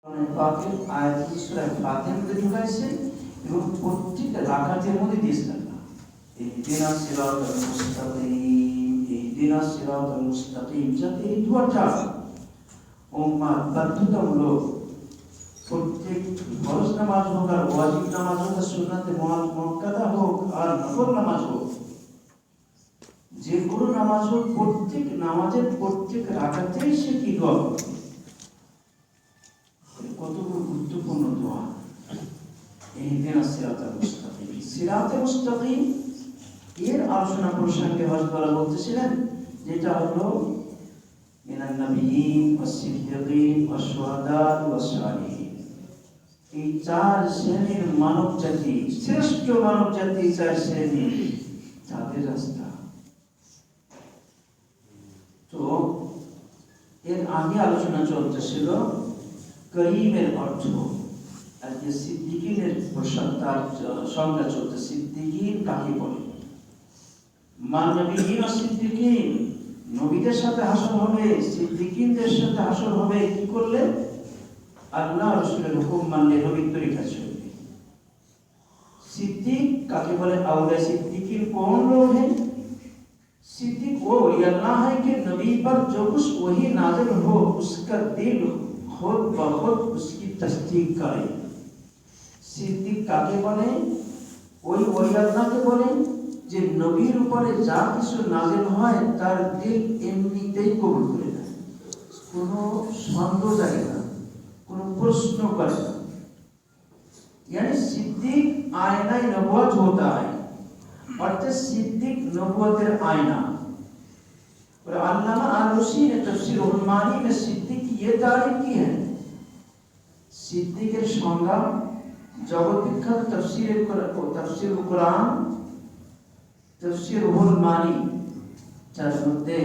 পাকের আয়াতুল সূরা ফাতিহার মধ্যে ঢুকাইছে এবং প্রত্যেকটা রাকাতের মধ্যে দিয়েছেন ইহদিনাস সিরাতাল মুস্তাকিম ইহদিনাস সিরাতাল মুস্তাকিম, যাতে এই দোয়াটা উম্মাহ বাধ্যতামূলক প্রত্যেক ফরজ নামাজ হোক আর ওয়াজিব নামাজ হোক আর সুন্নাতে মুআক্কাদা হোক আর নফল নামাজ হোক, যে কোনো নামাজ হোক, প্রত্যেক নামাজের প্রত্যেক রাকাতেই সে কি দোয়া করবে। কত গুরুত্বপূর্ণ দোয়া ইহদিনাস সিরাতাল মুস্তাকিম। সিরাতাল মুস্তাকিম এর আলোচনা প্রসঙ্গে হযরত বলতেছিলেন, যেটা হলো মিনান নাবিয়্যিন ওয়াস সিদ্দিকিন ওয়াস শুহাদা ওয়াস সালিহিন। এই চার শ্রেণীর মানব জাতি, শ্রেষ্ঠ মানব জাতি চার শ্রেণী, তাদের রাস্তা। তো এর আগে আলোচনা চলতেছিল করিমের অর্থ, আর যে সিদ্দিকিনের প্রসঙ্গ তার সংজ্ঞা চলতে, সিদ্দিকিন কাকে বলে। মানবীয় সিদ্দিকিন, নবীদের সাথে হাসর হবে, সিদ্দিকিনদের সাথে হাসর হবে কি করলে? আল্লাহ রাসূলের হুকুম মানলে, নবীর তরিকা চলবে। सिद्दीक काके बोले? औलिया सिद्दीकीन कौन लोग हैं? सिद्दीक वो वली अल्लाह है कि नबी पर जो कुछ वही नाज़िल हो उसका दिल खुद ब खुद उसकी तस्दीक करे। सिद्दीक काके बोले? ওই ওলি আল্লাহকে বলেন যে নবীর উপরে যা কিছু নাযিল হয় তার দিল এমনিতেই কবুল করে নেয়, কোনো সন্দেহ জাগে না, কোনো প্রশ্ন করে না। यानी सिद्दीक आईना नबूवत होता है, अर्थात सिद्दीक नबूवतेर आईना। और अल्लामा आलूसी ने तफसीर उल मानी में सिद्दीक की ये तारीफ की है। सिद्दीकेर संज्ञा जगत विख्यात तफसीर कुरान, तफसीर उल मानी, যার মধ্যে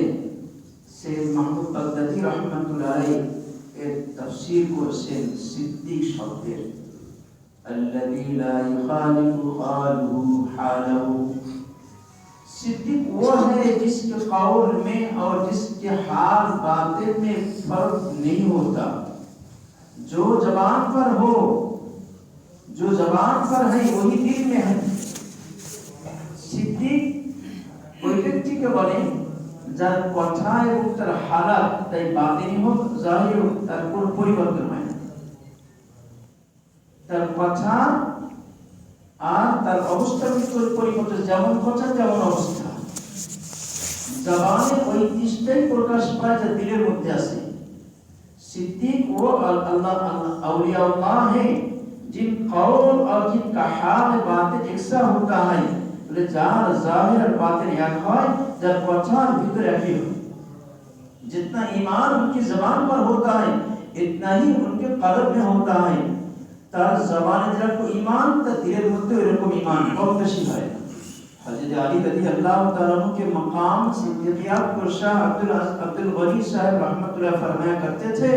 সৈয়দ মাহমুদ বাগদাদি রাহমাতুল্লাহ আলাইহি এর তফসীর করেছেন সিদ্দীক শব্দের, الذي لا يخالف قوله حاله। सिद्दीक वो है जिसके कौल में और जिसके हाल बातें में फर्क नहीं होता। जो जबान पर हो, जो जबान पर है वही दिल में है। सिद्दीक ওই ব্যক্তিকে বলে যার কথা এবং তার হালাত, তাই বাতিনি হোক জাহির হোক, তার কোনো পরিবর্তন হয় না। তার কথা আর তার অবস্থার ভিতরে পরিবর্তন, যেমন কথা তেমন অবস্থা। জবানে ওই দৃষ্টাই প্রকাশ পায় যা দিলের মধ্যে আছে। सिद्दीक वो अल्लाह औलिया अल्लाह है जिन कौल और जिनका हाल बातें एकसा होता है, बोले যার জাহির আর বাতিন এক হয়, যার কথার ভিতরে একই হয়। जितना ईमान उनकी जबान पर होता है इतना ही उनके कल्ब में होता है। তার জবানে যেরকম ঈমান, তার দিলের মধ্যে এরকম ঈমান কম বেশি হয়। হযরত আলী রাদিয়াল্লাহু তাআলা के मकाम सिद्दीकियत को शाह अब्दुल गनी साहब रहमतुल्लाह फरमाया करते थे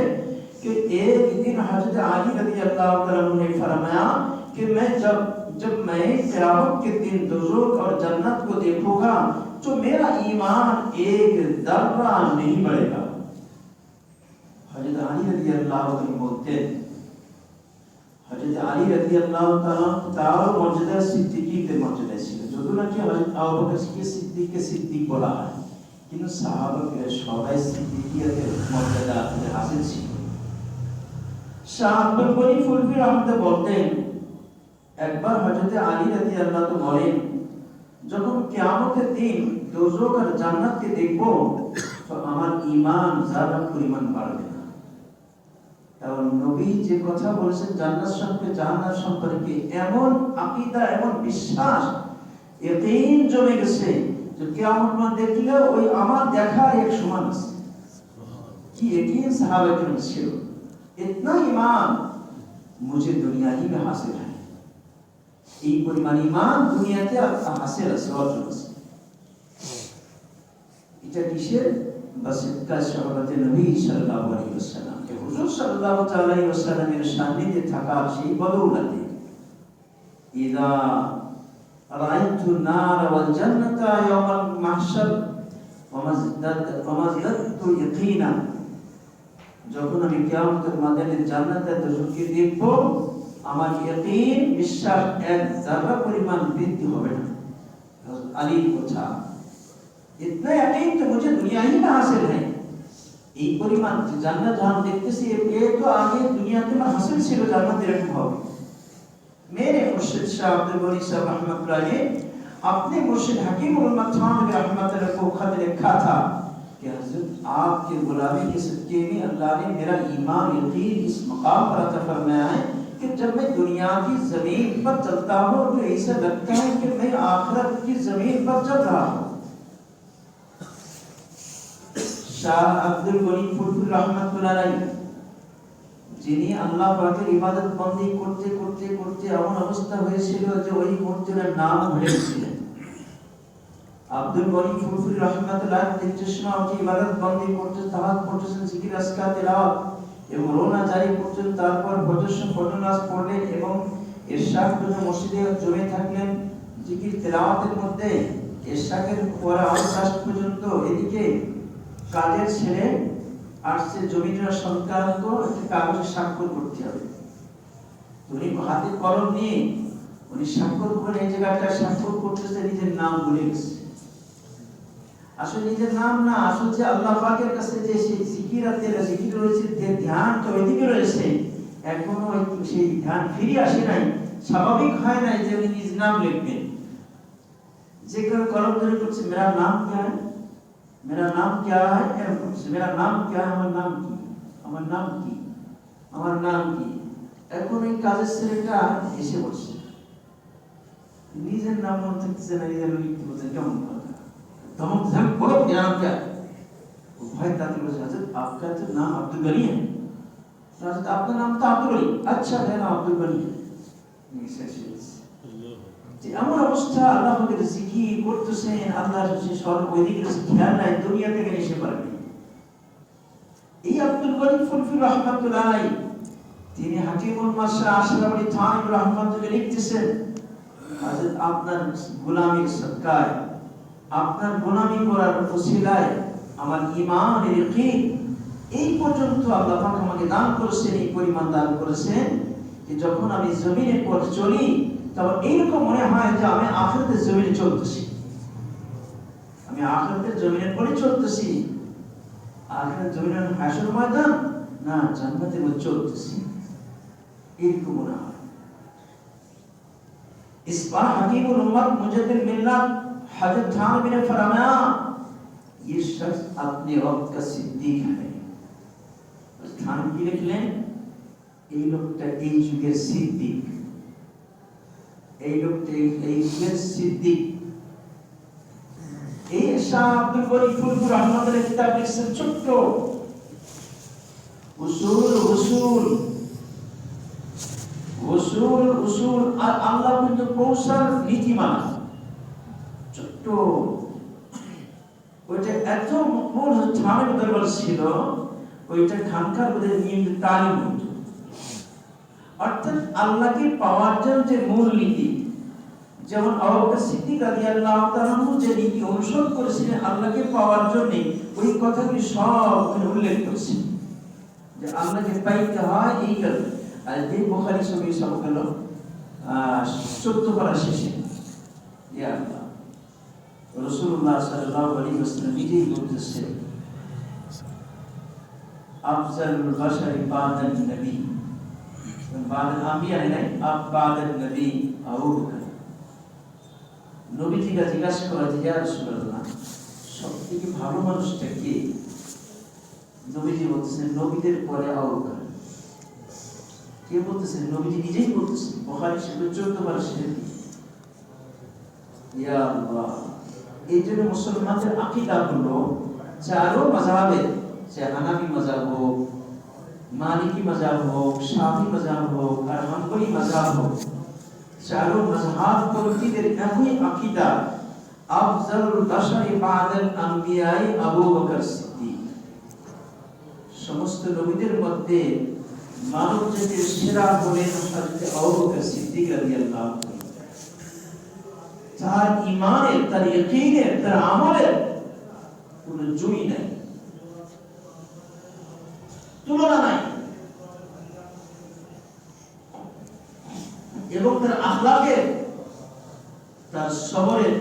कि एक दिन हजरत अली रदियल्लाहु ताला ने फरमाया कि मैं जब मैं क़यामत के दिन दोज़ख और जन्नत को देखूंगा तो मेरा ईमान एक दर्रा नहीं बढ़ेगा। हजरत अली रदियल्लाहु ताला बोलते, हजरत अली रदियल्लाहु ताला তার মর্যাদা সিদ্দিকীদের মর্যাদা ছিল, যদিও নাকি হযরত আবু বকরকে সিদ্দিককে সিদ্দিক বলা হয়, কিন্তু সাহাবারা সবাই সিদ্দিকিয়াতের মর্যাদা হাসিল ছিল। শাহ আব্দুল গনি ফুলভি রহমতুল্লাহ বলতেন, একবার হযরত আলী রাদিয়াল্লাহু বলেন, যখন কিয়ামতের দিন দোজখ আর জান্নাতকে দেখব তো আমার ঈমান যারা পরিমাণ বাড়বে না। কারণ নবী যে কথা বলেছেন জান্নাত সম্পর্কে, জাহান্নাম সম্পর্কে, এমন আকীদা, এমন বিশ্বাস, ইয়াকিন জমে গেছে যে কিয়ামত না দেখলে ওই আমার দেখার এক সমান আছে। কি यकीन সাহাবা কেরাম ছিল, इतना ईमान मुझे दुनिया ही में हासिल है। এই পরিমাণ ঈমান দুনিয়াতে হাসিল আছে, অর্জন আছে। এটা কিসের? বাসিকা শাহাদাতে নবী সাল্লাল্লাহু আলাইহি ওয়াসাল্লাম, হুজুর সাল্লাল্লাহু তাআলা আলাইহি ওয়াসাল্লামের সান্নিধ্যে থাকার সেই বদৌলতে। ইদা রাআইতু নার ওয়াল জান্নাতা ইয়াওমাল মাহশার ওয়া মাযদাদতু ইয়াকিনা যখন আমি কিয়ামতের ময়দানে জান্নাতে ঢুকে দেখব, আমার ইয়াকিন বিশ্বাস এক যারা পরিমাণ বৃদ্ধি হবে না। আলী কথা, इतना यकीन तो मुझे दुनिया ही में हासिल है। এই পরিমাণ জান্নাত যখন দেখতেছি, এ তো আগে দুনিয়াতে আমার হাসিল ছিল জান্নাত এরকম হবে। मेरे मुर्शिद शाह अब्दुल वली साहब रहमतुल्लाह ने अपने मुर्शिद हकीमुल उम्मत थानवी रहमतुल्लाह को खत लिखा था कि हजरत आपके गुलामी के सदके में अल्लाह ने मेरा ईमान यकीन इस मकाम पर अता फरमाया है कि जब मैं दुनिया की जमीन पर चलता हूँ तो ऐसा लगता है कि मैं आखिरत की जमीन पर चल रहा हूँ। शाह अब्दुल वली फुलफुल रहमतुल्लाह अलैहि যিনি আল্লাহ পাকের ইবাদত বন্দি করতে করতে করতে এমন অবস্থা হয়েছিল যে ওই মুহূর্তের নাম ভুলে গেছিলেন। আব্দুল ওয়ালি ফুলফুল রাহমাতুল্লাহ দেখতে সময় যে ইবাদত বন্দি করতে তাহাত করতেছেন, জিকির আজকার তেলাওয়াত এবং রোনা জারি করতেন, তারপর ফজর নামাজ পড়লেন এবং ইরশাদ করে মসজিদে জমে থাকলেন জিকির তেলাওয়াতের মধ্যে। ইরশাদের পরে আওয়াজ পর্যন্ত এদিকে কাজের ছেলে আসছে জমিদার সংক্রান্ত একটা কাগজে স্বাক্ষর করতে হবে। উনি হাতে কলম নিয়ে উনি স্বাক্ষর করে এই জায়গাটা স্বাক্ষর করতেছে, নিজের নাম ভুলে গেছে। আসলে নিজের নাম না, আসলে যে আল্লাহ পাকের কাছে যে সেই জিকির রয়েছে, যে ধ্যানটা ওইদিকে রয়েছে, এখনো সেই ধ্যান ফিরে আসে নাই, স্বাভাবিক হয় নাই যে উনি নিজ নাম লিখবেন। যে কেউ কলম ধরে করছে, মেরা নাম क्या है, मेरा नाम क्या है, मेरा नाम क्या है, আমার নাম কি, আমার নাম কি, আমার নাম কি। এখন এই কাজের ছেলেটা এসে বসে, নিজের নাম মনে থাকতেছে না, নিজের লিখতে বলছে, কেমন কথা তখন ধ্যান করো, मेरा नाम क्या है। भाई ताती बोले, हजरत आपका तो नाम अब्दुल गनी है। हजरत आपका नाम तो अब्दुल गनी, अच्छा है ना अब्दुल गनी। এমন অবস্থা, আল্লাহ পাকের জিকির করতেছেন, আল্লাহর সব ওইদিকে খেয়াল নাই, দুনিয়া থেকে এসে পারবে। এই আব্দুল গনি ফুলফুল রাহমাতুল্লাহ আলাইহি তিনি হাকিমুল মাশা আশরাফ আলী থানভী রাহমাতুল্লাহ লিখতেছেন, হযরত আপনার গোলামির সদকায়, আপনার গোলামি করার ওসিলায় আমার ঈমানের ইয়াকিন এই পর্যন্ত আল্লাহ পাক আমাকে দান করেছেন, এই পরিমাণ দান করেছেন যে যখন আমি জমিনের পথ চলি তখন এইরকম মনে হয় যে আমি আখিরাতের জমিনে চলতেছি, আমি আখিরাতের জমিনের পথে চলতেছি। আখিরাতের জমিনের হাসর ময়দান না, জান্নাতের মধ্যে চলতেছি, এরকম মনে হয়। इस पर हकीमुल उम्मत मुजद्दिद मिल्लत हजरत थानवी ने फरमाया, ये शख्स अपने वक्त का सिद्दीक है। थानवी लिख लें, এই লোকটা এই যুগের সিদ্দিক, এই লোকটা এই যুগের সিদ্দিক। এই শাহ আব্দুল ওয়ালি ফুলফুল রাহমাতুল্লাহ কিতাব লিখছেন, ছোট্ট উসুল আর আল্লাহ কিন্তু কৌশল নীতিমালা, ছোট্ট ওইটা এত মূল থামের দরবার ছিল, ওইটা খানকার ওদের নিয়মিত তালিম হতো। অর্থাৎ আল্লাহকে পাওয়ার জন্য যে মূল নীতি, যেমন আবু বকর সিদ্দিক রাদিয়াল্লাহু তাআলা যে নীতি অনুসরণ করেছিলেন আল্লাহকে পাওয়ার জন্য, ওই কথাগুলি সব উল্লেখ করেছেন যে আল্লাহকে পাইতে হয় এই কারণে। আর এই বুখারী শরীফ সব গেল 14 পারা শেষে, ইয়া আল্লাহ রাসূলুল্লাহ সাল্লাল্লাহু আলাইহি ওয়াসাল্লাম নিজেই বলতেছেন, আফজালুল বাশারি বাদান নবী, বাদান আম্বিয়া নাই, বাদান নবী আবু বকর। নবীজিকে জিজ্ঞাসা করা যে ইয়া রাসূলুল্লাহ, সবথেকে ভালো মানুষটা কে? নবীজি বলতেছেন, নবীদের পরে আবু বকর। কে বলতেছেন? নবীজি নিজেই বলতেছেন, বুখারী শরীফে 14 বার শেষে, ইয়া আল্লাহ। এই জন্য মুসলমানদের আকীদা হলো চারো মাযহাবের, সে হানাফি মাযহাব হোক, মালিকি মাযহাব হোক, শাফি মাযহাব হোক আর হাম্বলি মাযহাব হোক, চারো মাযহাব পন্থীদের একই আকীদা, আফজালুল বাশারি বাদাল আম্বিয়াই আবু বকর সিদ্দিক। সমস্ত নবীদের মধ্যে মানব জাতির সেরা হলেন হযরত আবু বকর সিদ্দিক রাদিয়াল্লাহু তাআলা। তার ঈমানের, তার ইয়াকিনের, তার আমলের কোনো জুই নাই। তুলনা নাই। এবং তার আখলাকের, তার সবরের,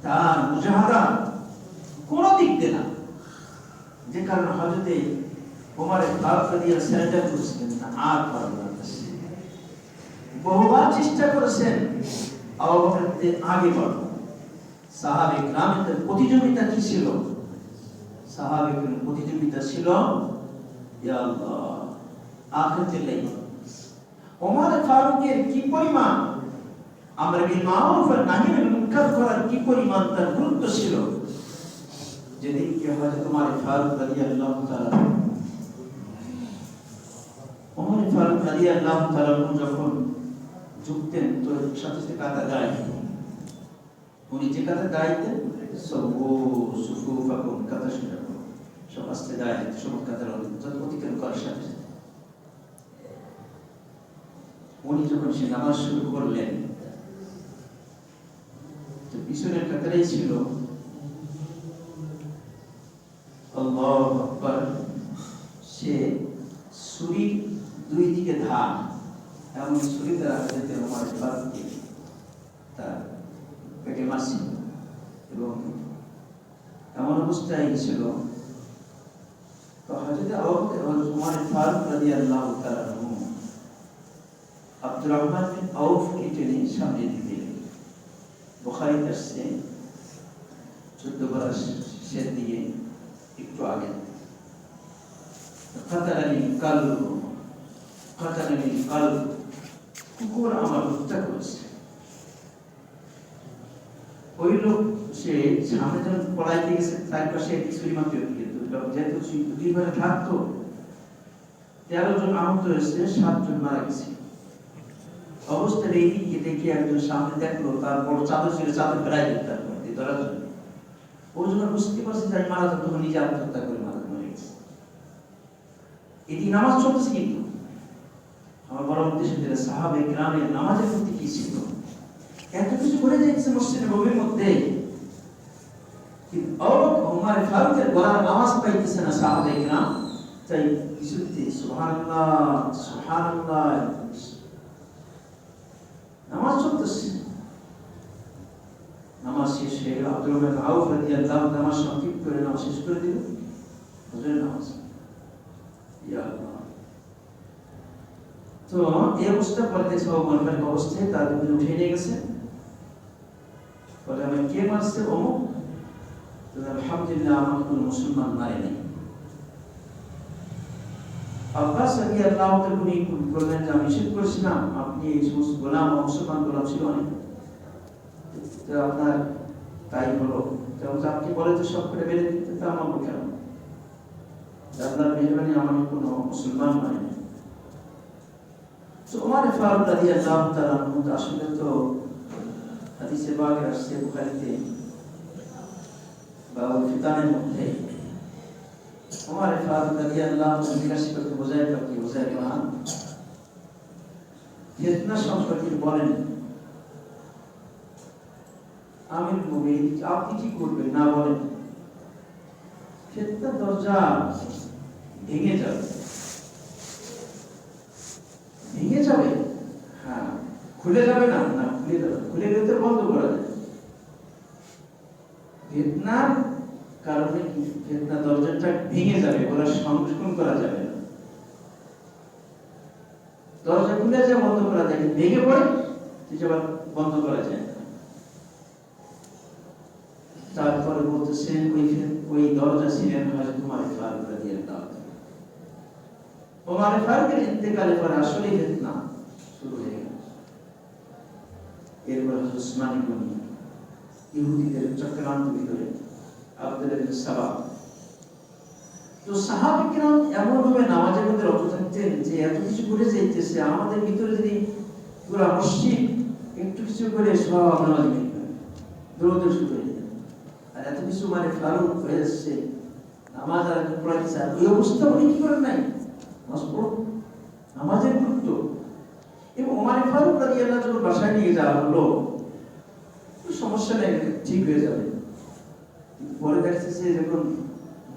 তার মুজাহাদা কোন দিক দিয়ে না, যে কারণে হযরতে ওমর ফারুক রাদিয়াল্লাহু আনহু সারেন্ডার করেছিলেন না, আর পারলেন না। বহুবার চেষ্টা করেছেন আবু বকরের আগে বাড়ানো। সাহাবে কিরামের প্রতিযোগিতা কি ছিল? সাহাবে কিরামের প্রতিযোগিতা ছিল ইয়া আল্লাহ আখিরাতের লাইন। ওমর ফারুকের কি পরিমাণ আমর বিল মারুফ ওয়া নাহি আনিল মুনকার করার কি পরিমাণ তার গুরুত্ব ছিল, যেদিন কি হযরত ওমর ফারুক রাদিয়াল্লাহু তাআলা ওমর ফারুক রাদিয়াল্লাহু তাআলা যখন যুক্তেন তো সাথে সাথে কাতা গায়, উনি যে কাতা গাইতেন সবু সুফুফাকুম কাতা শুনে সব আস্তে গায়, সব কাতার অতিক্রম করার সাথে সাথে উনি যখন সে নামাজ শুরু করলেন তো পিছনের কাতারেই ছিল আল্লাহু আকবার, সে ছুরির দুই দিকে ধার এমন ছুরি দ্বারা হযরত ওমর ফারুককে তার পেটে মারছিল। এবং এমন অবস্থায় ছিল তো হযরত ওমর ফারুক রাদিয়াল্লাহু তাআলা আব্দুর রহমান বিন আউফকে টেনে সামনে দিলেন। বুখারীতে আসছে 14 বছর শেষের দিকে একটু আগে, কাতালানি কালব, কাতালানি কালব, কুকুর আমার হত্যা করেছে। ওই লোক সে সামনে যখন পলাইতে গেছে তার পাশে একটি ছুরি মারতে যেহেতু দুই ভাগে থাকতো, 13 জন আহত হয়েছে, 7 জন মারা গেছে। অবস্থার এই দিকে দেখে একজন সামনে দেখলো, তারপর চাদর ছিল, চাদর ফেরাই দিল তার মধ্যে ধরার জন্য। ওই জন্য বুঝতে পারছে যে আমি মারা যাবো, নিজে আত্মহত্যা করে মারা গেছে। এটি নামাজ চলতেছে, কিন্তু আমার বড় উদ্দেশ্য যেটা সাহাবে কিরামের নামাজের প্রতি কি ছিল, এত কিছু করে যাচ্ছে মসজিদের নবীর মধ্যে, কিন্তু ওমর ফারুকের গলার আওয়াজ পাইতেছে না সাহাবে কিরাম, তাই কিছুতে সুবহানাল্লাহ সুবহানাল্লাহ নামাজ চলতেছে। নামাজ শেষ হয়ে গেল, আব্দুর রহমান আউফ রাদিয়াল্লাহু তাআলা নামাজ সংক্ষিপ্ত করে নামাজ শেষ করে দিল, হজরের নামাজ। ইয়া আল্লাহ, তো এই অবস্থা পরে দেখছে ওমর ফারুক অবস্থায় তার উপরে উঠে নিয়ে গেছে। বলে আমি কে মারছে? অমুক। তো আলহামদুলিল্লাহ আমার কোনো মুসলমান মারে নাই। আব্বাস রাদিয়াল্লাহু তাআলা বললেন যে আমি নিষেধ করেছিলাম, আপনি এই সমস্ত গোলাম মুসলমান গোলাম ছিল অনেক, তো আপনার তাই হলো, আপনি বলে তো সব করে বেড়ে দিতে, তা আমার কেন? আল্লাহর মেহরবানি আমার কোনো মুসলমান মানে না। তো ওমর ফারুক রাদিয়াল্লাহু তাআলা আসলে তো হাদিসে পাকে আসছে বুখারীতে বাবুল ফিতানের মধ্যে ওমর ফারুক রাদিয়াল্লাহু তাআলা জিজ্ঞাসা করতে বোঝায় না ফিতনা সম্পর্কে বলেন, আমির মুমিন আপনি কি করবেন না বলেন? ফিতনার দরজা ভেঙে যাবে, ভেঙে যাবে, হ্যাঁ খুলে যাবে না, না খুলে যাবে, খুলে গেলে বন্ধ করা যায়। ফিতনার কারণে কি ফিতনা দরজাটা ভেঙে যাবে, ওরা সংরক্ষণ করা যাবে না। দরজা খুলে যায় বন্ধ করা যায়, ভেঙে পড়ে সেটা বন্ধ করা যায় না। তারপরে বলতেছেন ওই দরজা ছিলেন হযরত ওমর ফারুক রাদিয়াল্লাহু তাআলা। ওমর ফারুকের ইন্তেকালের পরে আসলে ফিতনা শুরু হয়ে গেল। এরপর উসমান ইবনে ইহুদিদের চক্রান্ত ভিতরে আব্দুল্লাহ ইবনে সাবা, তো সাহাবা কিরাম এমন ভাবে নামাজের মধ্যে রত থাকতেন যে এত কিছু করে যাইতেছে, আমাদের ভিতরে যদি পুরো মসজিদ একটু কিছু করে সব নামাজ দৌড়তে শুরু হয়ে যায়, আর এত কিছু মানে ফারুক হয়ে যাচ্ছে, নামাজ আর পড়াইতে চায়, ওই অবস্থা উনি কি করেন নাই, নামাজের গুরুত্ব। এবং ওমর ফারুক রাদিয়াল্লাহু তাআলা বাসায় নিয়ে যাওয়া হলো, সমস্যা নেই, ঠিক হয়ে যাবে। পরে দেখতেছে যখন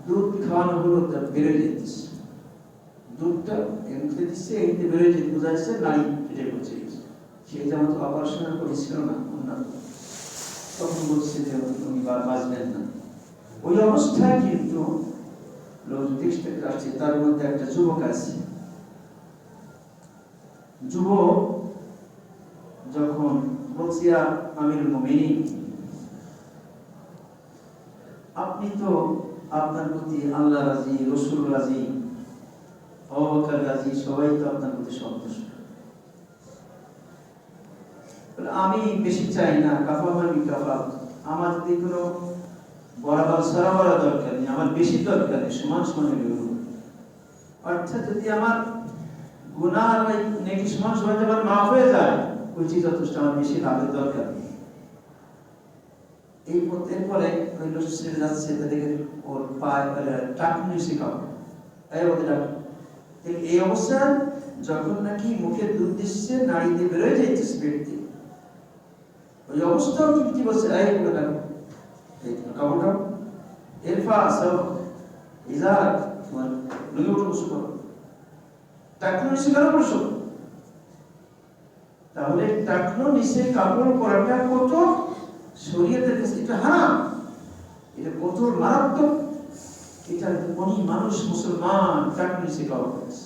দুধ খাওয়ানো হলো তা বেড়ে যেতেছে, দুধটা এমনিতে দিচ্ছে, এমনিতে বেরোয় যেতে বোঝা যাচ্ছে নারী পেটে পৌঁছে গেছে। সেই যেমন অপারেশন করেছিল না উন্নত, তখন বলছে যে উনি বাঁচবেন না। ওই অবস্থায় কিন্তু লোক দেখতে আসছে, তার মধ্যে একটা যুবক আছে। যুবক যখন বলছি আমিরুল মুমিনিন, আপনি তো আপনার প্রতি আল্লাহ রাজি, রসুল রাজি, আবু বকর রাজি, সবাই তো আপনার প্রতি সন্তুষ্ট। আমি বেশি চাই না, কাফা মানি কাফা, আমার যদি কোনো বরাবর সরাবর দরকার নেই, আমার বেশি দরকার নেই, সমান সমানে অর্থাৎ যদি আমার গুনাহ আর নেকি সমান সমান আমার মাফ হয়ে যায়, ওই চিজ যথেষ্ট, আমার বেশি লাভের দরকার নেই। এই পথের পরে ওই লোক ছেড়ে যাচ্ছে, তাদেরকে ওর পায়ে টাকুনি শেখাও, এই অবস্থা যখন নাকি মুখে দুধ দিচ্ছে, নাড়িতে বেরোয় যাইতেছে পেট দিয়ে, ওই অবস্থাও কিন্তু কি বলছে, এই করে দেখো এই কাপড়টা এরফা সব ইজার তোমার লুঙ্গি উঠে বসে করো, টাকুনি নিচে কেন বসো? তাহলে টাকুনি নিচে কাপড় পরাটা কত শরীয়তের কাছে এটা হারাম, এটা কত মারাত্মক। এটা কোন মানুষ মুসলমান টাকুনি শেখাও করছে,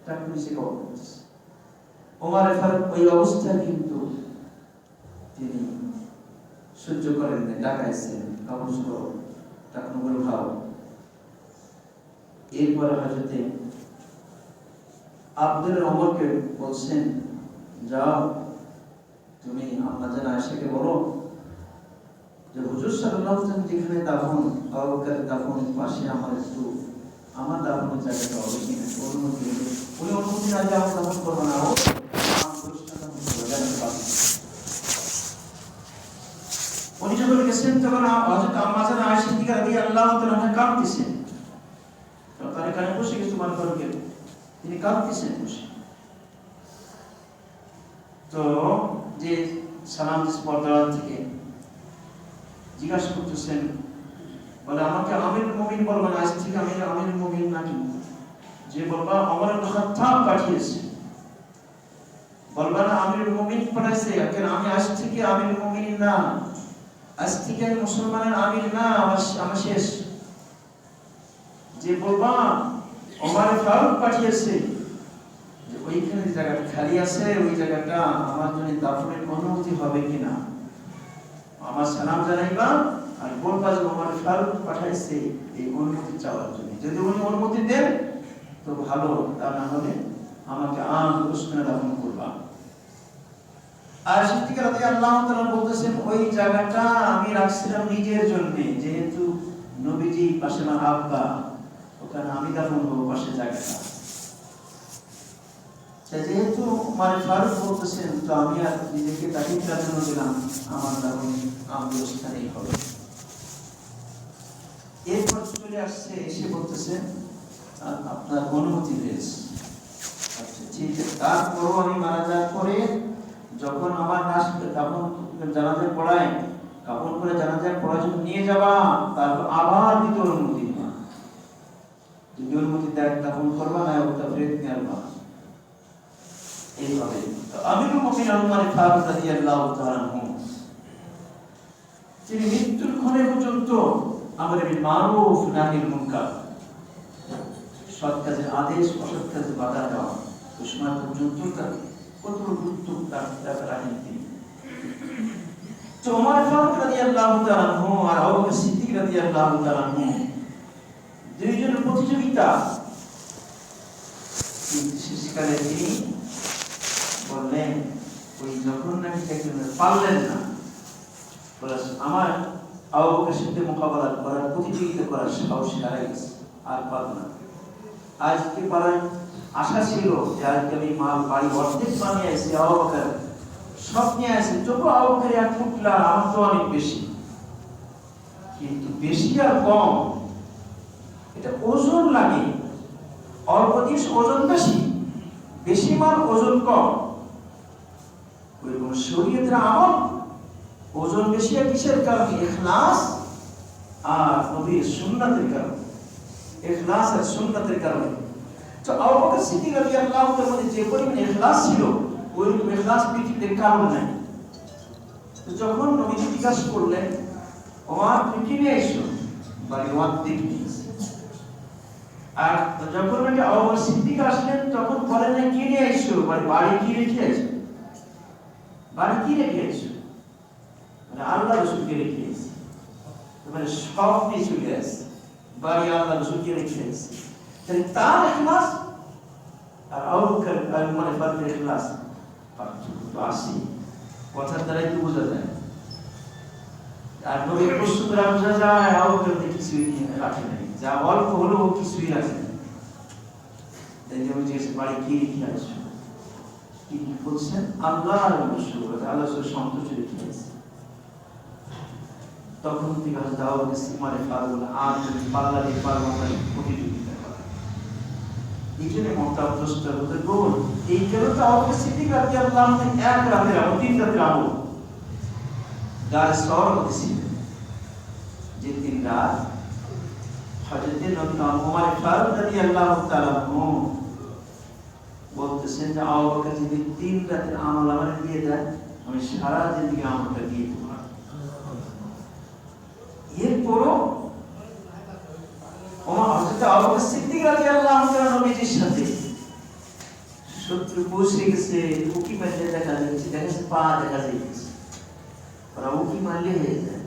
টাকুনি শেখাও করছে। ওমর ফারুক ওই অবস্থায় কিন্তু তিনি সহ্য করেন না, ডাকাইছেন কাপড় করো, টাকুনি খাও। এরপরে হযরতে আব্দুল ওমরকে বলছেন, যাও তুমি আম্মাজান আয়েশাকে বলো যে হুজুর সাল্লাল্লাহু আলাইহি ওয়াসাল্লাম যেখানে দাফন, আবু বকরের দাফনের পাশে আমার একটু আমার দাফনের জায়গাটা হবে কিনা অনুমতি দেবে। উনি অনুমতি না দিয়ে আমার দাফন করবো না, উনি যখন গেছেন তখন হযরত আম্মাজান আয়েশা সিদ্দিকা রাদিয়াল্লাহু তাআলা কাঁদতেছেন, তার এখানে বসে কিছু মান করকে তিনি কাঁদতেছেন বসে। তো যে সালাম দিস পর্দা থেকে জিজ্ঞাসা করতেছেন, বলে আমাকে আমিরুল মুমিন বলবা না, আজ থেকে আমি আমিরুল মুমিন নাকি? যে বলবা ওমর ইবনে খাত্তাব পাঠিয়েছে, বলবা না আমিরুল মুমিন পাঠাইছে, কেন আমি আজ থেকে আমিরুল মুমিন না, আজ থেকে আমি মুসলমানের আমির না, আমার শেষ। যে বলবা ওমর ফারুক পাঠিয়েছে, যে ওইখানে যে জায়গাটা খালি আছে, ওই জায়গাটা আমার জন্য দাফনের অনুমতি হবে কিনা, আমার সালাম জানাইবা আর বলবা যে ওমর ফারুক পাঠাইছে এই অনুমতি চাওয়ার জন্য। যদি উনি অনুমতি দেন তো ভালো, তা না হলে আমাকে দুশ্মনে দাফন করবা। আর সিদ্দিকা রাদিয়াল্লাহু তাআলা বলতেছেন, ওই জায়গাটা আমি রাখছিলাম নিজের জন্য, যেহেতু নবীজি পাশে আমার আব্বা, ওখানে আমি দাফন হবো পাশে জায়গাটা। যেহেতু ওমর ফারুক বলতেছেন, তো আমি আর নিজেকে তাকে প্রাধান্য দিলাম, আমার দাফন আমার স্থানেই হবে। এরপর চলে আসছে, এসে বলতেছেন আপনার অনুমতি হয়েছে। আচ্ছা ঠিক আছে, তারপরও আমি মারা যাওয়ার পরে যখন আমার লাশ দাফন জানাজায় পড়ায়, কাফন করে জানাজায় পড়ায় যখন নিয়ে যাবা, তারপর আবার দ্বিতীয় অনুমতি নেবা, যদি অনুমতি দেয় দাফন করবা, না ওটা ফেরত নিয়ে আসবা। এইভাবে আমিরুল মুমিনিন ওমর ফারুক রাদিয়াল্লাহু তাআলা আনহু তিনি মৃত্যুর ক্ষণে পর্যন্ত আমরে বিল মারুফ নাহিল মুনকার, সৎ কাজের আদেশ, অসৎ কাজে বাধা দেওয়া, দুশমন পর্যন্ত তার কত গুরুত্ব তার রাখেন তিনি। তো ওমর ফারুক রাদিয়াল্লাহু তাআলা আনহু আর আবু বকর সিদ্দিক রাদিয়াল্লাহু তাআলা আনহু দুইজনের প্রতিযোগিতা। শেষকালে তিনি বললেন, ওই যখন নাকি পারলেন না, আমার আবু বকরের সাথে মোকাবেলা করার, প্রতিযোগিতা করার সাহস হারাই গেছে, আর পারব না। আজকে পারার আশা ছিল যে আজকে আমি মাল বাড়ি অর্ধেক বানিয়ে আসছি, আবু বকর সব নিয়ে আসছে, তবু আবু বকর এক ফুটলা, আমার তো অনেক বেশি। কিন্তু বেশি আর কম এটা ওজন লাগে, অল্প জিনিস ওজন বেশি, বেশি মাল ওজন কম। ওই কোন শরীয়তের আমল ওজন বেশি আর কিসের কারণে? ইখলাস আর নবীর সুন্নাতের কারণে। ইখলাস আর সুন্নাতের কারণে। তো আবু বকর সিদ্দিক রাদিয়াল্লাহু তাআলার মধ্যে যে পরিমাণ ইখলাস ছিল, ওই ইখলাস পৃথিবীতে কারণ নাই। তো যখন নবীজি জিজ্ঞাসা করলেন, ওমর তুমি কি নিয়ে এসো? বলে ওয়াদ দেখি। আর যখন নাকি আবু বকর সিদ্দিক আসলেন তখন বলেন না কি নিয়ে এসো? বলে বাড়ি কি রেখে এসো? বাড়ি কি রেখে এসো? মানে আল্লাহ রাসূলকে রেখে এসো। মানে সব কিছু গেছে, বাড়ি আল্লাহ রাসূলকে রেখে এসো। তাহলে তার ইখলাস আর আবু বকর আর মানে ফারদের ইখলাস পার্থক্য আছে, কথার দ্বারাই তো বোঝা যায়। আর নবীর প্রশ্ন দ্বারা বোঝা যায় আবু বকর কিছুই রাখে নাই, যা অল্প হলো কিছুই রাখে নাই। তাই যেমন জিজ্ঞেস বাড়ি কি রেখে আসো, কি বলছেন? আল্লাহ রাসূল আল্লাহ সন্তুষ্ট রেখে আসে। তখন থেকে আবু বকর সিমারে ফারুল আর পাল্লা দিয়ে পারবো না প্রতিযোগিতা করা, এই জন্য মনটা অভ্যস্ত হতে গোল। এই জন্য তো আবু বকর সিদ্দিক রাদিয়াল্লাহু আনহু এক রাতের আমল, 3 রাতের আমল গায়ে সওয়ার হতেছিলেন, যে 3 রাত হযরত নবী ওমর ফারুক রাদিয়াল্লাহু তাআলা বলতেছেন যে আবু বকর যদি 3 রাতের আমল আমাকে দিয়ে দেয়, আমি সারা জিন্দেগি আমলটা দিয়ে দেব। এরপরও হযরত আবু বকর সিদ্দিক রাদিয়াল্লাহু তাআলা নবীজির সাথে শত্রু পৌঁছে গেছে, উকি মারলে দেখা যাচ্ছে, দেখাচ্ছে পা দেখা যাচ্ছে, আর উকি মারলে হয়ে যায়।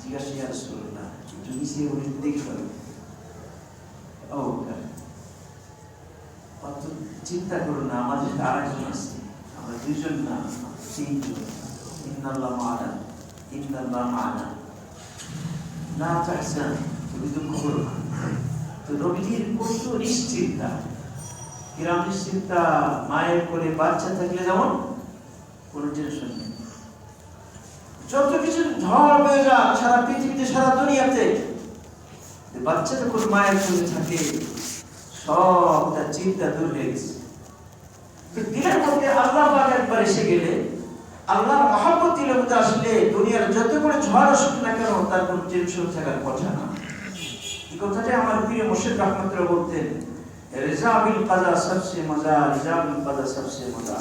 জিজ্ঞাসা ইয়া রাসূলুল্লাহ যদি সে উনি দেখতে পারে, ও কত চিন্তা করো না, আমাদের আরেকজন আছে, আমরা 2 জন না 3 জন। ইন্নাল্লাহ মা'ানা, ইন্নাল্লাহ মা'ানা, না তাহসান, তুমি দুঃখ করো না। তো নবীজির কত নিশ্চিন্তা, কিরাম নিশ্চিন্তা। মায়ের কোলে বাচ্চা থাকলে যেমন কোনো টেনশন নেই, যত কিছু ঝড় হয়ে যাক সারা পৃথিবীতে সারা দুনিয়াতে, বাচ্চা যখন মায়ের কোলে থাকে সব তার চিন্তা দূর হয়ে গেছে। দিলের মধ্যে আল্লাহ পাক একবার এসে গেলে, আল্লাহর মহব্বত দিলের মধ্যে আসলে দুনিয়ার যত করে ঝড় আসুক না কেন তার কোনো টেনশন থাকার কথা না। এই কথাটা আমার প্রিয় মুর্শিদ রাহমাতুল্লাহ বলতেন, রিজা বিল কাজা সবসে মজা, রিজা বিল কাজা সবসে মজা।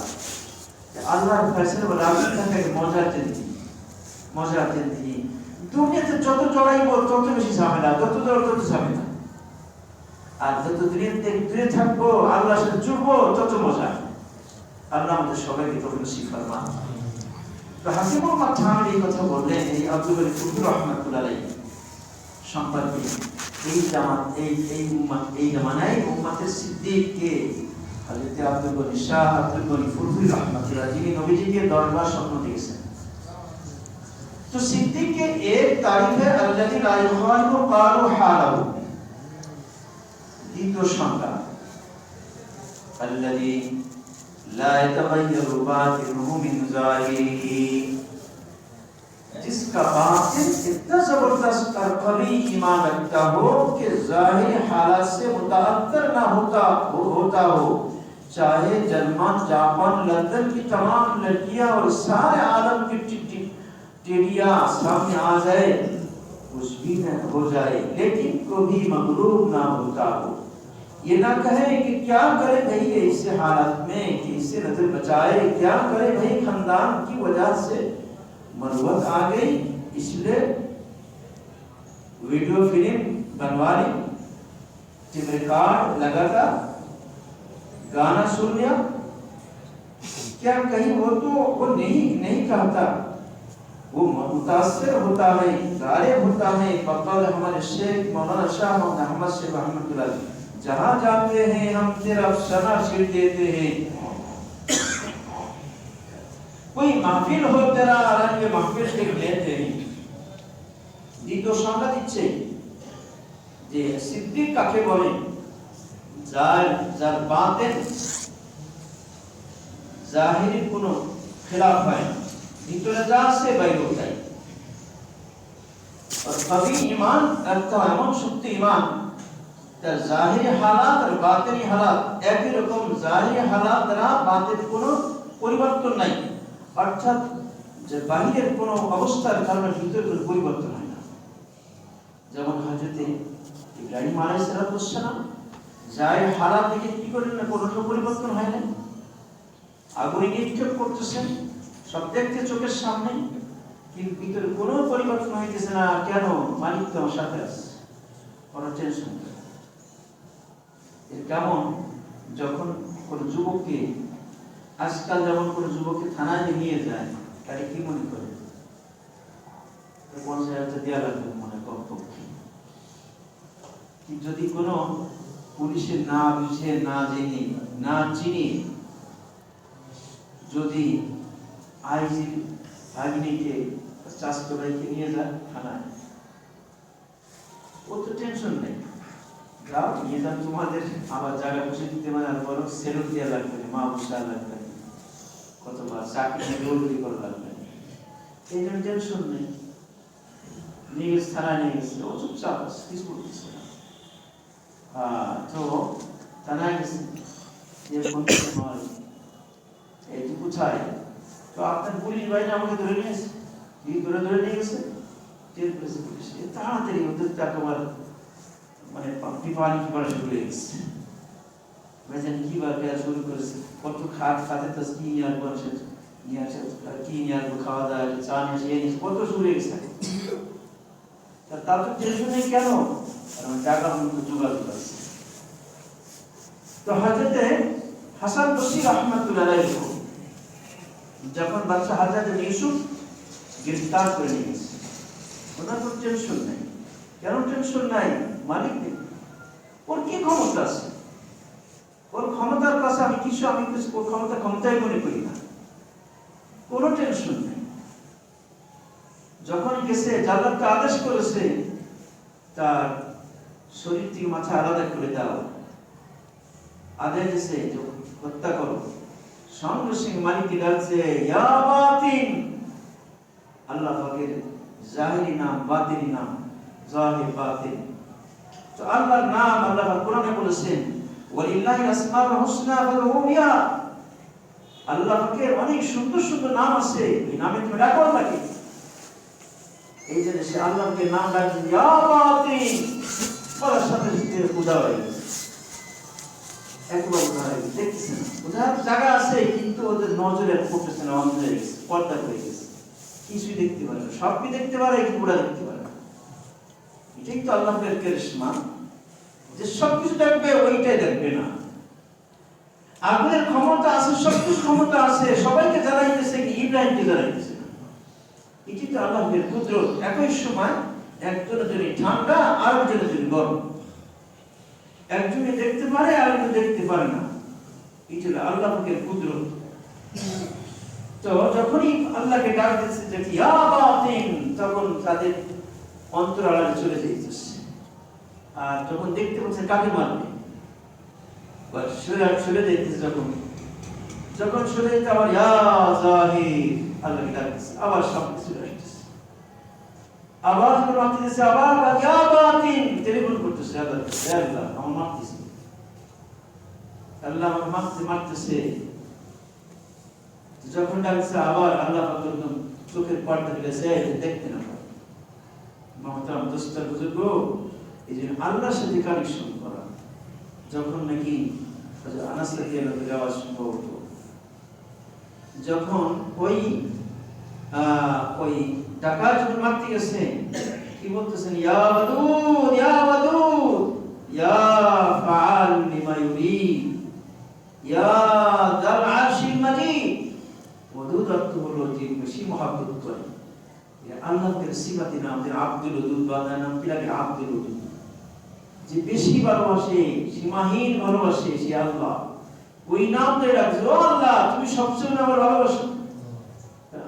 আল্লাহর ফয়সালা বলে রাজি থাকার মজার জিন্দেগি, মজার জিন্দেগি। দুনিয়াতে যত চড়াইব তত বেশি ঝামেলা, যত দূর তত ঝামেলা। আর যত দূরে থাকবো আল্লাহর সাথে জুড়বো তত মজা। আল্লাহ আমাদের সবাইকে তখন শিখার। তো হাকিমুল মাথান এই কথা বললেন এই আব্দুল গনি ফুতুর রহমাতুল্লাহ আলাইহি সম্পর্কে। এই জামাত এই জামানায় উম্মতের সিদ্দিককে হযরত আব্দুল গনি শাহ আব্দুল গনি ফুতুর রহমাতুল্লাহ, যিনি নবীজিকে দরবার স্বপ্ন দেখেছেন। তো সিদ্দিককে এক তারিখে আল্লাযী লা ইউখালিফু ক্বালু হালাহু, দ্বিতীয় সংজ্ঞা আল্লাযী লা ইয়াতাগায়্যারু বাতিনুহু মিন যাহিরিহি, जिसका बातिन इतना जबरदस्त और कवी ईमान रखता हो कि जाहिर हालात से मुताअत्तर ना होता हो, चाहे जर्मन जापान लंदन की तमाम लड़कियां और सारे आलम की टिड्डियां सामने आ जाए, कुछ भी न हो जाए, लेकिन कभी मगरूर ना होता हो। ये ना कहे कि क्या करे भाई ऐसे हालात में कि इससे नजर बचाए, क्या करे भाई खानदान की वजह से मरवत आ गई इसलिए वीडियो फिल्म बनवा ली, टेप रिकॉर्ड लगाता, गाना सुन लिया। क्या कहीं वो नहीं कहता, वो मुतासिर होता है, गालिब होता है। बकौल हमारे शेख मौलाना शाह मोहम्मद अहमद शेख रहमतुल्लाह, जहाँ जाते हैं हम तेरा अफसाना छेड़ देते हैं। कोई महफिल हो तेरा रंग महफिल के लेते हैं। দ্বিতীয় সংজ্ঞা দিচ্ছে যে সিদ্দিক কাকে বলে, যার বাতিন জাহিরের কোনো খিলাফ হয় না, ভিতরে যা আছে বাইরে তাই। আর কবি ঈমান একটা এমন শক্তি ঈমান, তার জাহিরি হালাত আর বাতিনি হালাত একই রকম। জাহিরি হালাত দ্বারা বাতিন কোনো পরিবর্তন নাই, অর্থাৎ যে বাহিরের কোনো অবস্থার কারণে ভিতরের কোনো পরিবর্তন হয় না। যেমন হযরত ইব্রাহিম আলাইহিস সালাম যাই হারা থেকে কি করেন না, কোনো পরিবর্তন হয় না। আগুনে নিক্ষেপ করতেছেন, সব দেখতে চোখের সামনে, কিন্তু ভিতরে কোনো পরিবর্তন হইতেছে না। কেন? মালিক তো আমার সাথে আছে, কোনো টেনশন নেই। এর কেমন যখন কোনো যুবককে, আজকাল যেমন কোনো যুবককে থানায় নিয়ে যায়, তাকে কি মনে করে? 50,000 দেওয়া লাগবে মনে কমপক্ষে। যদি কোনো পুলিশের না বুঝে, না জেনে, না চিনে যদি আইজি ভাগ্নিকে, স্বাস্থ্য ভাইকে নিয়ে যায় থানায়, ও তো টেনশন নেই, যাও নিয়ে যান, তোমাদের আবার জায়গা বসে দিতে পারে, আর বরং সেলুট দেওয়া লাগবে, মা বসা লাগবে, কতবার চাকরি দৌড়ি করা লাগবে, এই জন্য টেনশন নেই। নিয়ে গেছে থানায়, নিয়ে গেছে, ও চুপচাপ কিছু করতেছে না। তো থানায় গেছে, এইটি কোথায়? তো আপনার পুলিশ ভাই আমাকে ধরে নিয়েছে, কি ধরে ধরে নিয়ে গেছে, জেল করেছে পুলিশ। তাড়াতাড়ি ওদের তোমার মানে পিপানি করা শুরু হয়ে গেছে। ভাইজান কি ভাবে শুরু করেছে, কত খাতে তো কি আর বলছে, নিয়ে আসে কি নিয়ে আসবো, খাওয়া দাওয়া, চা নিয়ে আসে, এই কত শুরু হয়ে গেছে। তার তো টেনশন নেই, কেন? কারণ টাকা মতো যোগাযোগ আছে। তো হযরতে হাসান বসরি রাহমাতুল্লাহ আলাইহি যখন বাদশা হযরত ইউসুফ গ্রেফতার করে নিয়ে গেছে, ওনার তো টেনশন নাই। কেন টেনশন নাই? মালিক নেই, ওর কি ক্ষমতা আছে? ওর ক্ষমতার কাছে আমি কিছু ওর ক্ষমতাই মনে করি না, কোনো টেনশন নেই। যখন গেছে, জাল্লাদকে আদেশ করেছে তার শরীর থেকে মাথা আলাদা করে দাও, আদেশ দিয়েছে হত্যা করো। সঙ্গে সঙ্গে মালিককে ডাকছে, ইয়া বাতিন, আল্লাহ পাকের জাহিরি নাম, বাতিনি নাম, জাহির বাতিন। তো আল্লাহর নাম আল্লাহ কোরআনে বলেছেন, ওয়ালিল্লাহি আসমাউল হুসনা ফাদউহু বিহা। আল্লাহ পাকের অনেক সুন্দর সুন্দর নাম আছে, এই নামে তুমি ডাকো আল্লাহকে। এই জন্য সে আল্লাহকে নাম ডাকছে, ইয়া বাতিন, বলার সাথে সাথে পূজা হয়ে গেছে। একবার উদাহরণ দেখতেছেন, উদাহরণ জায়গা আছে, কিন্তু ওদের নজরে পড়তেছে না, অন্ধ হয়ে গেছে, পর্দা করে গেছে, কিছুই দেখতে পারে না। সবই দেখতে পারে, কিন্তু পুরা দেখতে পারে না। এটাই তো আল্লাহের কারিশমা, যে সবকিছু দেখবে, ওইটাই দেখবে না। আগুনের ক্ষমতা আছে, সবকিছু ক্ষমতা আছে, সবাইকে জ্বালাইতেছে, কি ইব্রাহিমকে জ্বালাইতেছে না। এটি তো আল্লাহের কুদরত। একই সময় একজনের জন্য ঠান্ডা, আর একজনের জন্য গরম, একজনে দেখতে পারে, আর একজন দেখতে পারে না। এটি হলো আল্লাহের কুদরত। তো যখনই আল্লাহকে ডাক দিচ্ছে যে ইয়া বাতিন, তখন তাদের অন্তরালে চলে যাইতেছে। আর যখন দেখতে পাচ্ছে কাকে মারবে, সরে যাইতেছে, যখন সরে যেতে আবার ইয়া জাহির, আল্লাহকে ডাকতেছে, আবার সব চলে আসতেছে, আবার যখন মারতেছে, আবার ইয়া বাতিন, টেলিফোন করতেছে, আল্লাহ আমার মারতেছে, আল্লাহ আমার মারতেছে। যখন ডাকছে, আবার আল্লাহ একদম চোখের পর্দা ফেলেছে, দেখতে না পারে। মহতারাম দোস্তার বুজুর্গ, এই জন্য আল্লাহর সাথে কানেকশন করা। যখন নাকি আনাস রাদিয়াল্লাহু আনহু আওয়াজ সম্ভব হতো, যখন ওই ডাকাত যখন মারতে গেছে, কি বলতেছেন, ইয়া ওয়াদুদ, ইয়া ওয়াদুদ, ইয়া ফাআল লিমা ইউরিদ, ইয়া যাল আরশিল মাজিদ। ওয়াদুদ অর্থ হলো যে বেশি মহব্বত করে। আল্লাহর সিফাতি নাম, যে আব্দুল ওদুদ, বাংলা নাম কি লাগে, আব্দুল ওদুদ, যে বেশি ভালোবাসে, সীমাহীন ভালোবাসে, সে আল্লাহ। ওই নাম ধরে রাখছে, ও আল্লাহ তুমি সবসময় আমার ভালোবাসো।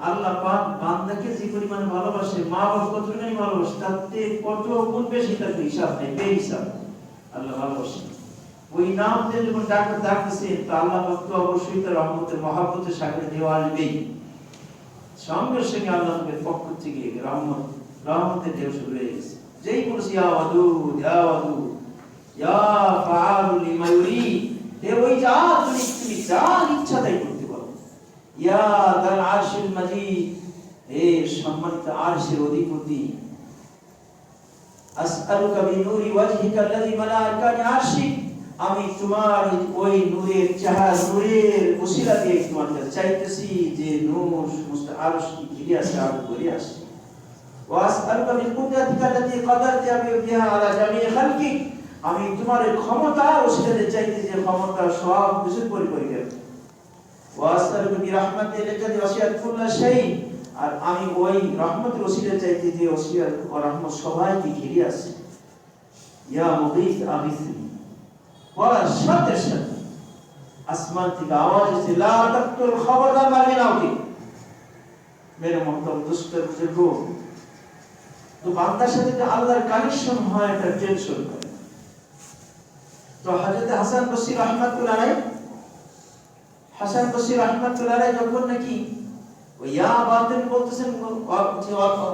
আল্লাহ পাক বান্দাকে যে পরিমাণ ভালোবাসে, মা বাবা কতটুকু ভালোবাসে, তাতে কত গুণ বেশি, তার হিসাব নেই, বেহিসাব আল্লাহ ভালোবাসে। ওই নাম দিয়ে যখন ডাকতেছে, তো আল্লাহ পাক তো অবশ্যই তার রহমতের মহব্বতের সাথে দেওয়া আসবেই। সঙ্গে সঙ্গে আল্লাহের পক্ষ থেকে রহমতের ঢেউ শুরু হয়ে গেছে। যেই বলছি ইয়া ওয়াদুদ, ইয়া ওয়াদুদ, ইয়া ফাআল লিমা ইউরিদ, ওই যা তুমি যা ইচ্ছা তাই করতে পারো। ইয়া যাল আরশিল মাজিদ, হে সম্মানিত আরশের অধিপতি, আসআলুকা বিনূরি ওয়াজহিকা আল্লাযী মালা আরকানি আরশিক, আমি তোমার ওই নূরের চেহারা, নূরের ওসিলা দিয়ে তোমার কাছে চাইতেছি যে নূর সমস্ত আরশ কি ঘিরে আসে, আলো করে আসে। ওয়াসআলুকা মিন কুদরাতিকা আল্লাতী কাদারতা বিহা আলা জামিই খালকিক, আমি তোমার ক্ষমতা ওসিলাতে চাইতেছি যে ক্ষমতা সব কিছুর পরিপরি করে। ওয়াসআলুকা বিরাহমাতিকা আল্লাতী ওয়াসিআত কুল্লা শাই, আর আমি ওই রহমতের ওসিলা চাইতে যে ওসিলা ও রহমত সবাইকে ঘিরে আসে। ইয়া মুগীথ আগিসনি, বলার সাথে সাথে আসমান থেকে আওয়াজ এসে লা তাকতুল, খবরদার মারবে না ওকে। মেরে মোহতরম দুষ্ট বুজুর্গ, তো বান্দার সাথে যে আল্লাহর কানেকশন হয় এটা টেনশন করে। তো হযরত হাসান বসরি রাহমাতুল্লাহ আলাইহি, হাসান বসরি রাহমাতুল্লাহ আলাইহি যখন নাকি ওই ইয়া বাতিন বলতেছেন,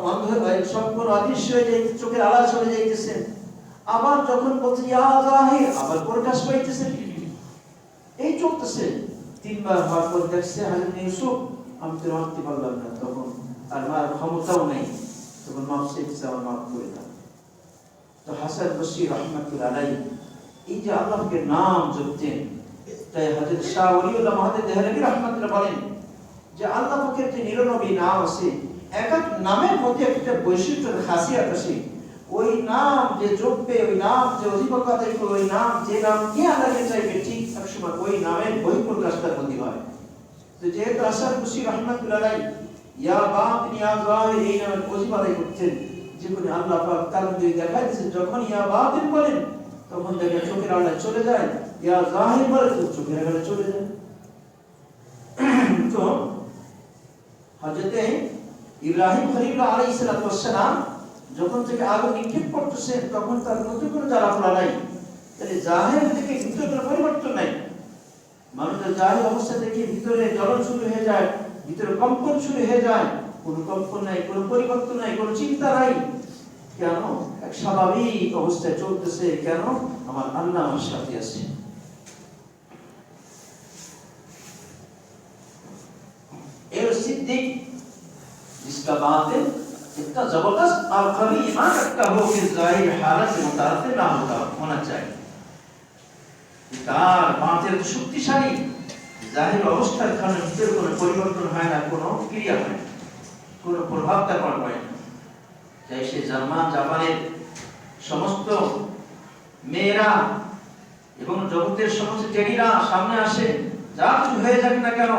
বন্ধ হয়ে সম্পূর্ণ অদৃশ্য হয়ে যায়, চোখের আড়াল চলে যাইতেছে, আবার যখন বলছে ইয়া জাহির, আবার প্রকাশ পাইতেছে, এই চলতেছে। তিনবার হওয়ার পর দেখছে হযরত ইউসুফ আমি তো মারতে পারলাম না, তখন আর মার ক্ষমতাও নেই, তখন মাফ চাইতেছে, আমার মাফ করে দাও। তো হাসান বসরি রাহমাতুল্লাহ আলাইহি এই যে আল্লাহকে নাম জপতেন, তাই হযরত শাহ ওলিউল্লাহ মুহাদ্দিস দেহলভী রাহমাতুল্লাহ বলেন যে আল্লাহ পাকের যে 99 নাম আছে, এক এক নামের মধ্যে একটা বৈশিষ্ট্য খাসিয়াত আছে। ওই নাম যে জপবে, ওই নাম যে অধিবক্তা করবে, ওই নাম যে নাম কি আল্লাহকে চাইবে, ঠিক এক সময় ওই নামের বহিঃপ্রকাশ তার মধ্যে হয়। তো যেহেতু হাসান বসরি রাহমাতুল্লাহ আলাইহি ইয়া বাতিন ইয়া জাহির এই নামের অজিবাদাই করছেন, যেখানে আল্লাহ পাক তার মধ্যে দেখাই দিয়েছেন যখন ইয়া বাতিন বলেন তখন দেখে চোখের আড়ালে চলে যায়, ইয়া জাহির বলে তো চোখের আড়ালে চলে যায়। তো হযরত ইব্রাহিম খলিলুল্লাহ আলাইহিস সালাম যখন থেকে আলো নিক্ষেপ করতেছেন তখন তার মধ্যে কোনো জ্বালাপোড়া নাই, তাহলে জাহির থেকে ভিতরে কোনো পরিবর্তন নাই। মানুষের জাহির অবস্থা থেকে ভিতরে জ্বলন শুরু হয়ে যায়, ভিতরে কম্পন শুরু হয়ে যায়, কোনো কম্পন নাই, কোনো পরিবর্তন নাই, কোনো চিন্তা নাই। কেন? এক স্বাভাবিক অবস্থায় চলতেছে। কেন? আমার আল্লাহ আমার সাথে আছে। এর সিদ্দিক जिसका बातिन इतना जबरदस्त और कभी ईमान रखता हो कि जाहिर हालत से मुतासिर ना होना चाहिए। তার বাতের শক্তিশালী, জাহির অবস্থার কারণে ভিতরে কোনো পরিবর্তন হয় না, কোনো ক্রিয়া হয় না, কোনো প্রভাব তেমন হয় না। তাই সে জাপানের সমস্ত মেয়েরা এবং জগতের সমস্ত টেনিরা সামনে আসে, যা কিছু হয়ে যাক না কেন,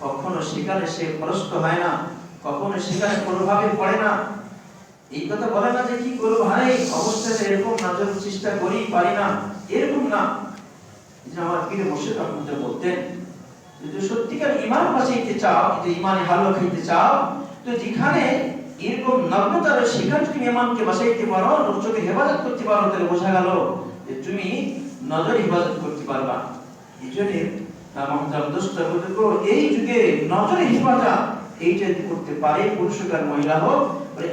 কখনো সেখানে সে পরস্ত হয় না, কখনো সেখানে কোনোভাবে পড়ে না। এই কথা বলে না যে কি করবো ভাই, অবস্থাটা এরকম না, যখন চেষ্টা করি পারি না, এরকম না। এই যে আমার পীর মুর্শিদ আপনাদের বলতেন, যদি সত্যিকার ঈমান বাঁচাইতে চাও, যদি ঈমানে হালুয়া খাইতে চাও, তো যেখানে এরকম নগ্নতা রয়েছে সেখানে তুমি ঈমানকে বাঁচাইতে পারো, চোখে হেফাজত করতে পারো, তাহলে বোঝা গেল যে তুমি নজর হেফাজত করতে পারবা। এই জন্য এই যুগে নজরে হেফাজত এইটা করতে পারে, পুরুষ হোক আর মহিলা হোক,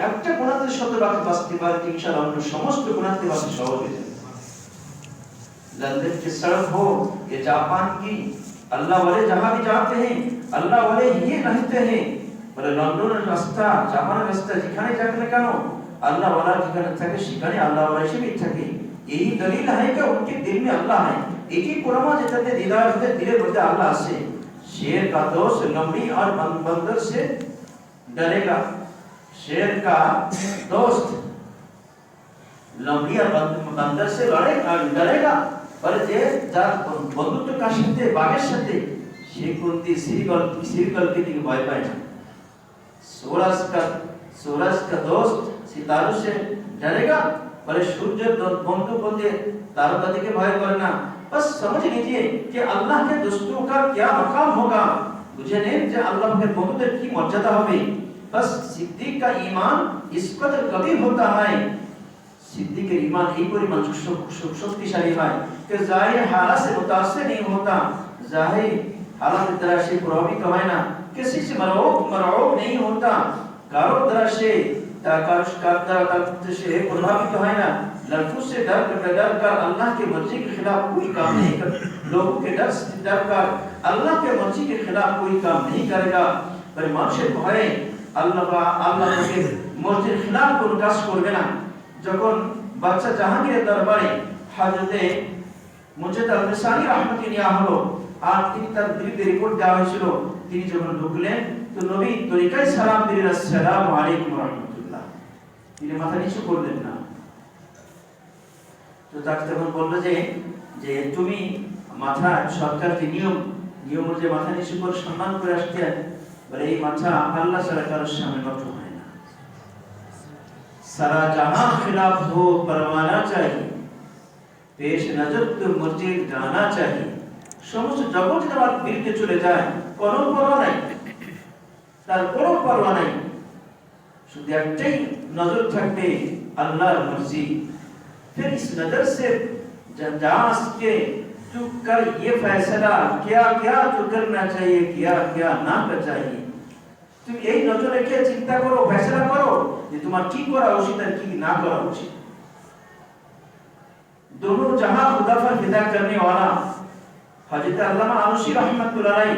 একটা গুনাহের শতভাগ বাঁচতে পারে, ইনশাআল্লাহ অন্য সমস্ত গুনাহের বাঁচা সহজ হয়ে যাবে। लंदन की सड़क हो या जापान की, अल्लाह वाले जहां भी जाते हैं अल्लाह वाले ये रहते हैं। বলে লন্ডনের রাস্তা, জাপানের রাস্তা, যেখানে যাক না কেন আল্লাহ वाला যেখানে থাকে সেখানে আল্লাহ वाला হিসেবেই থাকে। यही दलील है कि उनके दिल में अल्लाह है। एक ही पुरमा যেটাতে হৃদয়ের ভিতরে দিলের মধ্যে আল্লাহ আছে। शेर का दोस्त लंबी और बंदर से डरेगा। शेर का दोस्त लंबी और बंदर से डरेगा। पर जे যার বন্ধুত্ব কার সাথে, বাঘের সাথে, সে কোনটি সিরকলকে দিকে ভয় পায় না। सूरज का दोस्त सितारों से डरेगा, पर सूरज बंधु बोलते तारों का दिखे भय करना। बस समझ लीजिए कि अल्लाह के दोस्तों का क्या मकाम होगा, बुझे नहीं जो अल्लाह के बंधुत्व की मर्यादा होगी। बस सिद्दीक का ईमान इस कदर कबीर होता है, सिद्दीकेर ईमान এই পরিমাণ শক্তিশালী হয় যে জাহির हालत से मुतासिर नहीं होता, जाहिर हालत द्वारा से प्रभावित হয় না, किसी से मरऊब नहीं होता, कारो द्वारा से से प्रभावित হয় না, लफ्ज़ों से डर कर अल्लाह के मर्जी के खिलाफ कोई काम नहीं कर, लोगों के डर से डर कर अल्लाह के मर्जी के खिलाफ कोई काम नहीं करेगा। पर মানুষের ভয়ে আল্লাহ के মর্জির खिलाफ কোন কাজ করবে না। যখন বাদশা জাহাঙ্গীরের দরবারে হযরতে মুনজাদ আল-মিসানি রাহমাতুল্লাহি নিয়া হলো, আর তিনি তার বিরুদ্ধে রিপোর্ট দেওয়া হয়েছিল। তিনি যখন ঢুকলেন তো নবী তরিকায় সালাম দিলেন, আসসালামু আলাইকুম ওয়া রাহমাতুল্লাহ। তিনি মাথা নিচু করলেন না। তো তাকে তখন বললো যে তুমি মাথা, সরকার যে নিয়ম অনুযায়ী মাথা নিচু করে সম্মান করে আসতেন, বলে এই মাথা আল্লাহ ছাড়া কারোর সামনে নত হয় না। সারা জাহান খিলাফ হো পরওয়ানা চাই, পেশ নজর তো মসজিদ জানা চাই। সমস্ত জগৎ যদি আমার বিরুদ্ধে চলে যায়, কোনো পরোয়া নাই, তার কোনো পরোয়া নাই, শুধু একটাই নজর থাকবে अल्लाह मर्जी। फिर इस नजर से जांच के चुप कर ये फैसला क्या क्या जो करना चाहिए, क्या क्या ना करना चाहिए। तुम यही नजर रखे चिंता करो, फैसला करो যে তোমার কি করা উচিত আর কি না করা উচিত। दोनों जहां खुदा पर फिदा करने वाला हजरत अल्लामा आलूसी रहमतुल्लाह अलैह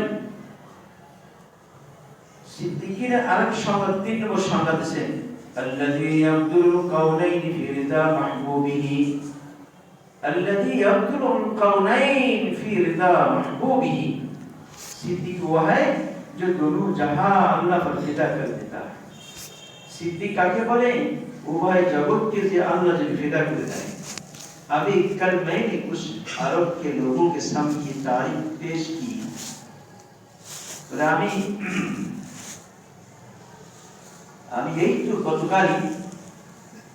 सिद्दीकीन আরেক সংবাদ, 3 নম্বর সংবাদ আছে, الذي يبذل القولين في رضا محبوبه, الذي يبذل القولين في رضا محبوبه। सिद्दीक वो है जो दोनों जहां अल्लाह पर फिदा कर देता है। सिद्दीक काके बोले? वो है जगत के जो अल्लाह जो फिदा कर देता है। अभी कल मैंने कुछ अरब के लोगों के सामने ये तारीफ पेश की। আমি এই তো গতকালই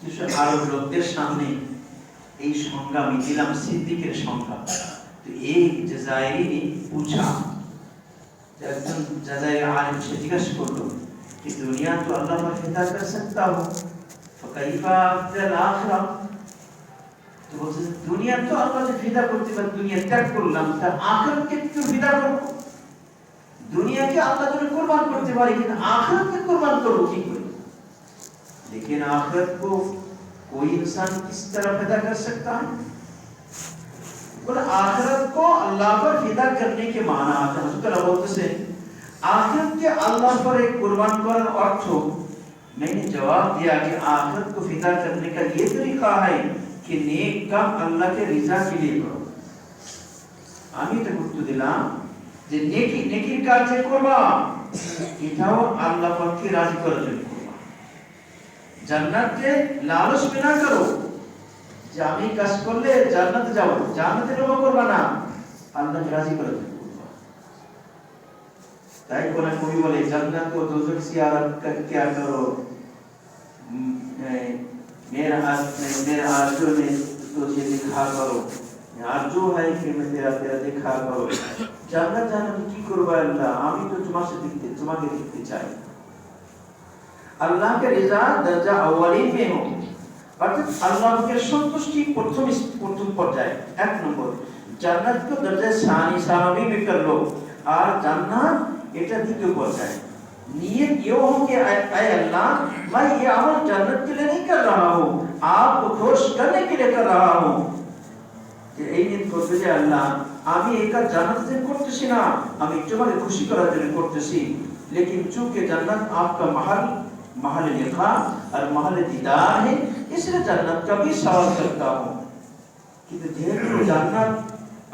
কিছু আরব লোকদের সামনে এই সংজ্ঞা আমি দিলাম, সিদ্দিকের সংজ্ঞা। তো এই জাজাইরি पूछा, একজন জাজাইরি আলেম সে জিজ্ঞাসা করলো कि दुनिया तो अल्लाह पर फिदा कर सकता हो, फकैफा फिल आखिरा। तो বলছে দুনিয়া তো আল্লাহ যে ফিদা করতে পারে, দুনিয়া ত্যাগ করলাম, তার আখিরাতকে কি ফিদা করব? দুনিয়াকে আল্লাহ জন্য কুরবান করতে পারি, কিন্তু আখিরাতকে কুরবান করব কি করে? लेकिन आखिरत को कोई इंसान किस तरह फिदा कर सकता है? बोले आखिरत को अल्लाह पर फिदा करने के माना आता है। उसका बोलते से आखिरत के अल्लाह पर एक कुर्बान करार अर्थ। मैंने जवाब दिया कि आखिरत को फिदा करने का ये तरीका है कि नेक काम अल्लाह के रिजा के लिए करो। আমি তো উত্তর দিলাম যে নেকির কাজ যে করবা এটাও আল্লাহ পাককে রাজি করার জন্য। জান্নাতে লালচ বিনা করো যে আমি কাজ করলে জান্নাতে যাব, জান্নাতে লোভ করবা না, আল্লাহকে রাজি করার জন্য করবা। তাই কোন কবি বলে জান্নাত ও দোজখ সিয়ারত क्या करो, मेरा आरज़ू में तुझे दिखा करो, आरज़ू है कि मैं तेरा दिखा करो। জান্নাত জান্নাত কি করবা আল্লাহ, আমি তো তোমাকে দেখতে চাই। अल्लाह के रिजा दर्जा अव्वलीन में हो, अर्थात अल्लाह के संतुष्टि प्रथम पर्याय 1 नंबर। জান্নাত को दर्जा सानी में कर लो, और জান্নাত এটা দ্বিতীয় পর্যায়। नियत ये हो कि ऐ अल्लाह मैं ये अमल जन्नत के लिए नहीं कर रहा हूँ, आपको खुश करने के लिए कर रहा हूँ। যে এই নিয়ত করতে যে আল্লাহ আমি এই কাজ জান্নাতের জন্য করতেছি না, আমি তোমাকে খুশি করার জন্য করতেছি। लेकिन चूंकि जन्नत आपका महल लिखा और महल दीदार है, इसलिए जन्नत का भी सवाल करता हूँ। কিন্তু যেহেতু জান্নাত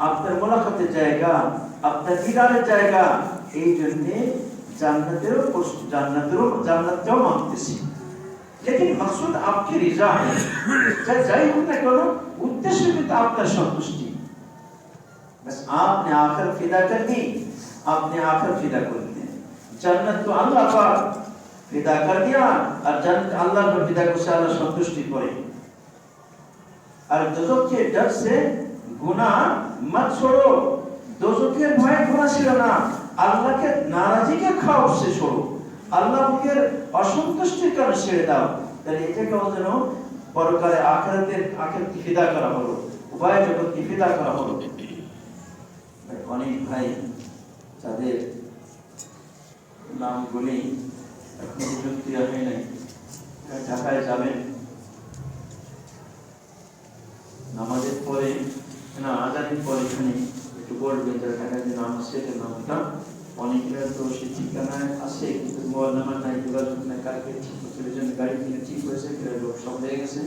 আপনার মোলাকাতে জায়গা, আপনার দীদারে জায়গা, এই জন্য জান্নাতেরও মানতেছি। लेकिन मकसद आपकी रिजा है, যাই হোক না কেন उद्देश्य কিন্তু আপনার সন্তুষ্টি। बस आपने आखिर फिदा कर दी, आपने आखिर फिदा कर दी। जन्नत तो अल्लाह पर फिदा कर दिया, और जन्नत अल्लाह पर फिदा को अल्लाह संतुष्टि करे। और दोजख के डर से गुनाह मत छोड़ो, दोजख के भय गुनाह ছিল না, আল্লাহকে নারাজিকে খাওয়া সে छोड़ो, আল্লাহকে অসন্তুষ্টির কারণে ছেড়ে দাও। তাহলে এটাকে যেন পরকালে আখিরাতে ফিদা করা হলো, উভয় জগৎকে ফিদা করা হলো। অনেক ভাই তাদের নামগুলি এখন পর্যন্ত হয় নাই, ঢাকায় যাবেন নামাজের পরে না আজানের পরে এখানে একটু বলবেন যারা ঢাকায় যে নাম আছে সেটার নামটা। অনেকের তো সে ঠিকানায় আছে কিন্তু মোবাইল নাম্বার নাই, যোগাযোগ নাই, কালকে ঠিক জন্য গাড়ি কিনে ঠিক হয়েছে, সব হয়ে গেছে।